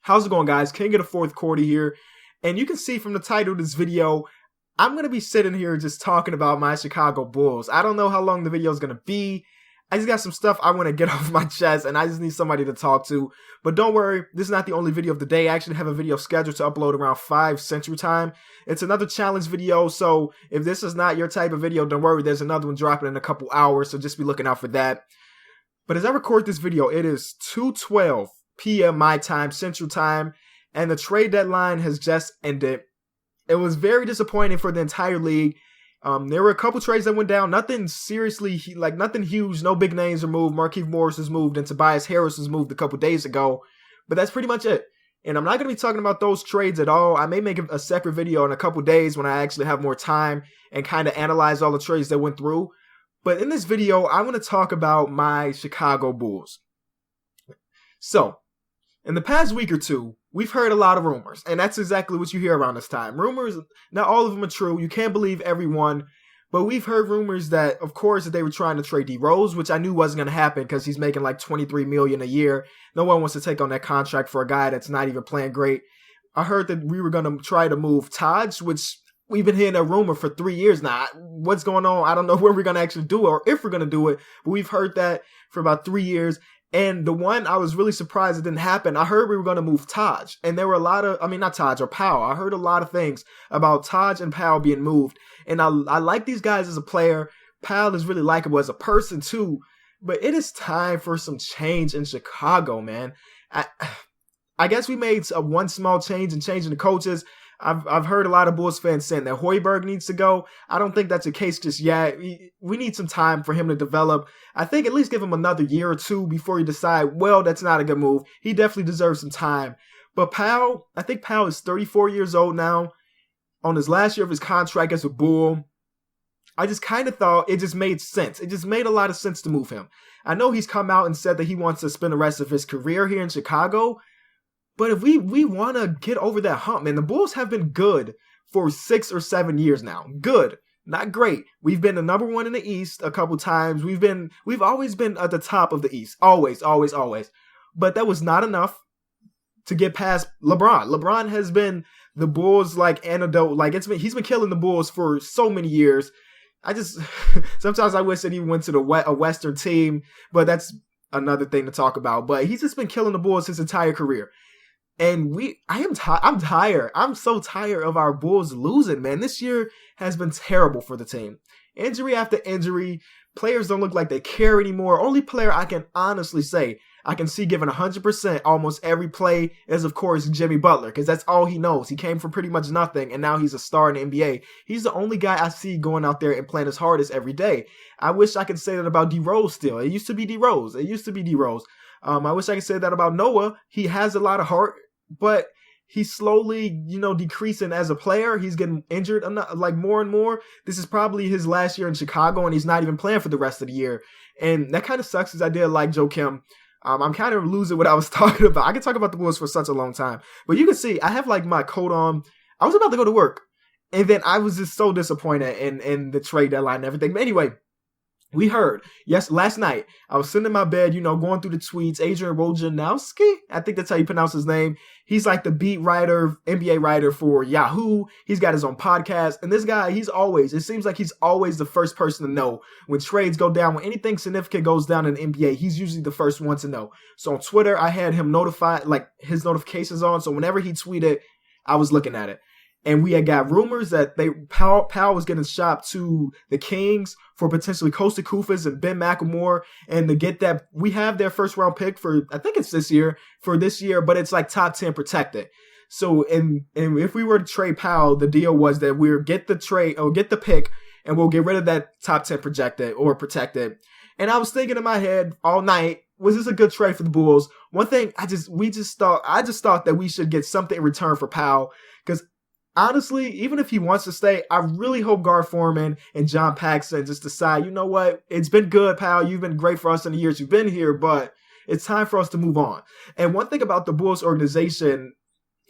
How's it going, guys? King of the fourth quarter here. And you can see from the title of this video, I'm going to be sitting here just talking about my Chicago Bulls. I don't know how long the video is going to be. I just got some stuff I want to get off my chest, and I just need somebody to talk to. But don't worry, this is not the only video of the day. I actually have a video scheduled to upload around 5 Central Time. It's another challenge video, so if this is not your type of video, don't worry, there's another one dropping in a couple hours, so just be looking out for that. But as I record this video, it is 2:12 p.m. my time, Central Time, and the trade deadline has just ended. It was very disappointing for the entire league. There were a couple trades that went down. Nothing seriously, nothing huge. No big names were moved. Markieff Morris was moved and Tobias Harris was moved a couple days ago. But that's pretty much it. And I'm not going to be talking about those trades at all. I may make a separate video in a couple days when I actually have more time and kind of analyze all the trades that went through. But in this video, I want to talk about my Chicago Bulls. So, in the past week or two, we've heard a lot of rumors, and that's exactly what you hear around this time. Rumors, not all of them are true. You can't believe everyone, but we've heard rumors that, of course, that they were trying to trade D Rose, which I knew wasn't going to happen because he's making like $23 million a year. No one wants to take on that contract for a guy that's not even playing great. I heard that we were going to try to move Taj, which we've been hearing a rumor for 3 years now. What's going on? I don't know when we're going to actually do it or if we're going to do it, but we've heard that for about 3 years. And the one I was really surprised it didn't happen, I heard we were going to move Taj. And there were a lot of, not Taj, or Powell. I heard a lot of things about Taj and Powell being moved. And I like these guys as a player. Powell is really likable as a person too. But it is time for some change in Chicago, man. I guess we made one small change in changing the coaches. I've heard a lot of Bulls fans saying that Hoiberg needs to go. I don't think that's the case just yet. We need some time for him to develop. I think at least give him another year or two before you decide, well, that's not a good move. He definitely deserves some time. But Powell, I think Powell is 34 years old now, on his last year of his contract as a Bull. I just kind of thought it just made sense. It just made a lot of sense to move him. I know he's come out and said that he wants to spend the rest of his career here in Chicago. But if we want to get over that hump, man, the Bulls have been good for 6 or 7 years now. Good, not great. We've been the number one in the East a couple times. We've always been at the top of the East. Always, always, always. But that was not enough to get past LeBron. LeBron has been the Bulls antidote. He's been killing the Bulls for so many years. Sometimes I wish that he went to a Western team, but that's another thing to talk about. But he's just been killing the Bulls his entire career. And I'm tired. I'm so tired of our Bulls losing, man. This year has been terrible for the team. Injury after injury. Players don't look like they care anymore. Only player I can honestly say I can see giving 100% almost every play is, of course, Jimmy Butler, because that's all he knows. He came from pretty much nothing, and now he's a star in the NBA. He's the only guy I see going out there and playing his hardest every day. I wish I could say that about D Rose still. It used to be D Rose. I wish I could say that about Noah. He has a lot of heart, but he's slowly, decreasing as a player. He's getting injured more and more. This is probably his last year in Chicago, and he's not even playing for the rest of the year. And that kind of sucks because I did like Joakim. I'm kind of losing what I was talking about. I could talk about the Bulls for such a long time. But you can see I have my coat on. I was about to go to work. And then I was just so disappointed in the trade deadline and everything. But anyway, we heard, last night, I was sitting in my bed, going through the tweets. Adrian Wojnarowski, I think that's how you pronounce his name. He's like the beat writer, NBA writer for Yahoo. He's got his own podcast. And this guy, it seems like he's always the first person to know when trades go down, when anything significant goes down in the NBA, he's usually the first one to know. So on Twitter, I had him notified, his notifications on. So whenever he tweeted, I was looking at it. And we had got rumors that Powell was getting shopped to the Kings for potentially Kosta Koufos and Ben McLemore, and to get that, we have their first round pick for, I think it's this year, but it's top 10 protected. So, and if we were to trade Powell, the deal was that we'll get the pick, and we'll get rid of that top 10 protected. And I was thinking in my head all night, was this a good trade for the Bulls? One thing, I just thought that we should get something in return for Powell, because honestly, even if he wants to stay, I really hope Gar Forman and John Paxson just decide, you know what, it's been good, pal. You've been great for us in the years you've been here, but it's time for us to move on. And one thing about the Bulls organization,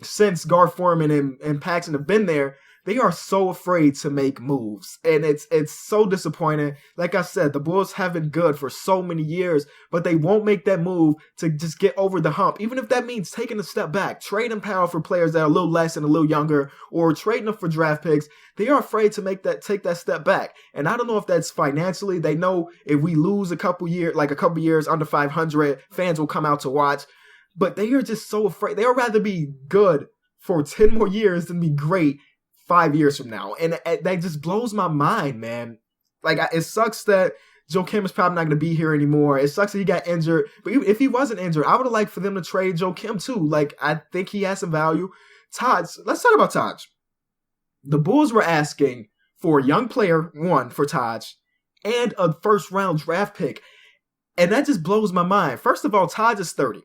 since Gar Forman and Paxson have been there, they are so afraid to make moves, and it's so disappointing. Like I said, the Bulls have been good for so many years, but they won't make that move to just get over the hump, even if that means taking a step back, trading power for players that are a little less and a little younger, or trading them for draft picks. They are afraid to take that step back, and I don't know if that's financially. They know if we lose a couple years under 500, fans will come out to watch, but they are just so afraid. They would rather be good for 10 more years than be great 5 years from now. And that just blows my mind, man. Like, it sucks that Joakim is probably not going to be here anymore. It sucks that he got injured. But even if he wasn't injured, I would have liked for them to trade Joakim too. Like, I think he has some value. Taj, let's talk about Taj. The Bulls were asking for a young player, one, for Taj, and a first-round draft pick. And that just blows my mind. First of all, Taj is 30.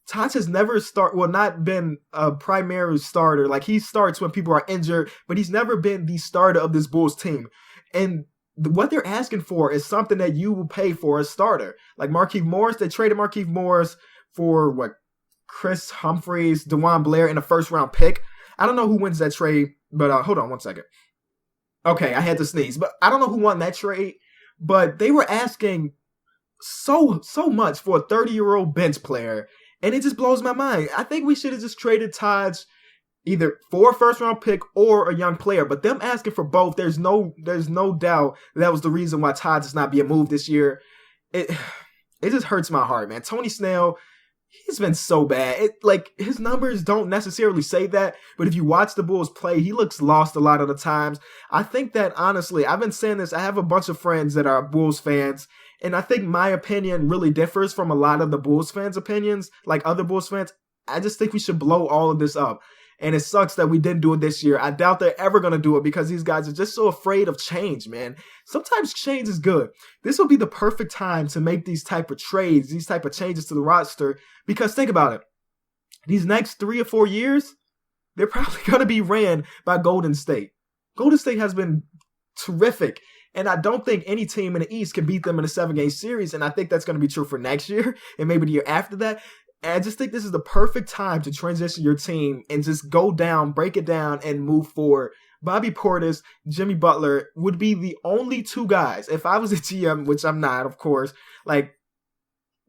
Taj has never not been a primary starter. Like, he starts when people are injured, but he's never been the starter of this Bulls team. And what they're asking for is something that you will pay for a starter. Like Markieff Morris, they traded Markieff Morris for, Chris Humphries, DeJuan Blair, and a first-round pick. I don't know who wins that trade, but hold on one second. Okay, I had to sneeze. But I don't know who won that trade, but they were asking so much for a 30-year-old bench player. And it just blows my mind. I think we should have just traded Taj either for a first-round pick or a young player. But them asking for both, there's no doubt that was the reason why Taj is not being moved this year. It just hurts my heart, man. Tony Snell, he's been so bad. His numbers don't necessarily say that, but if you watch the Bulls play, he looks lost a lot of the times. I think that, honestly, I've been saying this. I have a bunch of friends that are Bulls fans, and I think my opinion really differs from a lot of the Bulls fans' opinions, like other Bulls fans. I just think we should blow all of this up. And it sucks that we didn't do it this year. I doubt they're ever going to do it because these guys are just so afraid of change, man. Sometimes change is good. This will be the perfect time to make these type of trades, these type of changes to the roster. Because think about it. These next 3 or 4 years, they're probably going to be ran by Golden State. Golden State has been terrific. And I don't think any team in the East can beat them in a 7-game series. And I think that's going to be true for next year and maybe the year after that. And I just think this is the perfect time to transition your team and just go down, break it down, and move forward. Bobby Portis, Jimmy Butler would be the only 2 guys. If I was a GM, which I'm not, of course,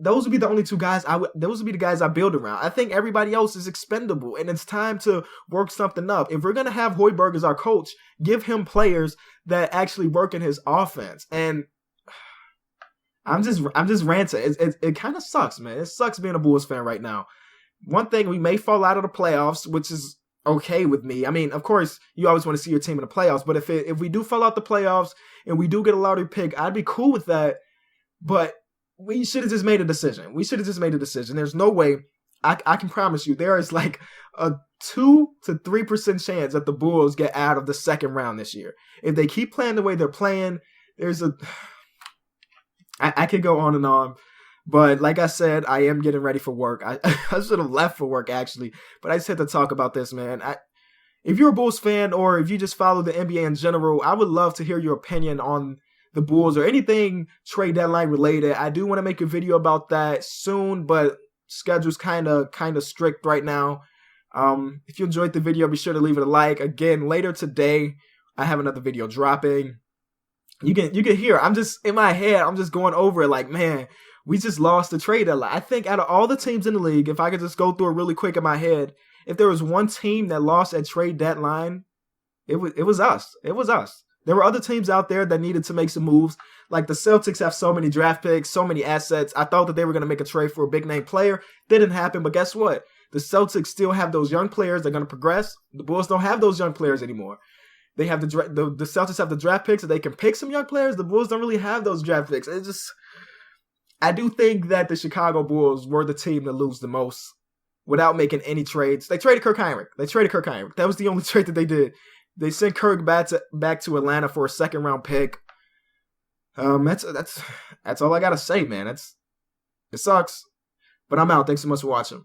those would be the only 2 guys those would be the guys I build around. I think everybody else is expendable, and it's time to work something up. If we're going to have Hoiberg as our coach, give him players that actually work in his offense. And I'm just ranting. It kind of sucks, man. It sucks being a Bulls fan right now. One thing, we may fall out of the playoffs, which is okay with me. I mean, of course, you always want to see your team in the playoffs, but if we do fall out the playoffs and we do get a lottery pick, I'd be cool with that. But we should have just made a decision. There's no way. I can promise you, there is like a 2 to 3% chance that the Bulls get out of the second round this year. If they keep playing the way they're playing, there's a... I could go on and on, but like I said, I am getting ready for work. I should have left for work, actually, but I just had to talk about this, man. If you're a Bulls fan or if you just follow the NBA in general, I would love to hear your opinion on the Bulls or anything trade deadline related. I do want to make a video about that soon, but schedule's kind of strict right now. If you enjoyed the video, be sure to leave it a like. Again, later today, I have another video dropping. You can hear, I'm just, in my head, I'm just going over it like, man, we just lost the trade deadline. I think out of all the teams in the league, if I could just go through it really quick in my head, if there was one team that lost at trade deadline, it was us. It was us. There were other teams out there that needed to make some moves. Like the Celtics have so many draft picks, so many assets. I thought that they were going to make a trade for a big name player. Didn't happen, but guess what? The Celtics still have those young players. They're going to progress. The Bulls don't have those young players anymore. They have the Celtics have the draft picks, so they can pick some young players. The Bulls don't really have those draft picks. I do think that the Chicago Bulls were the team to lose the most without making any trades. They traded Kirk Heinrich. That was the only trade that they did. They sent Kirk back to Atlanta for a second-round pick. That's all I gotta say, man. It sucks, but I'm out. Thanks so much for watching.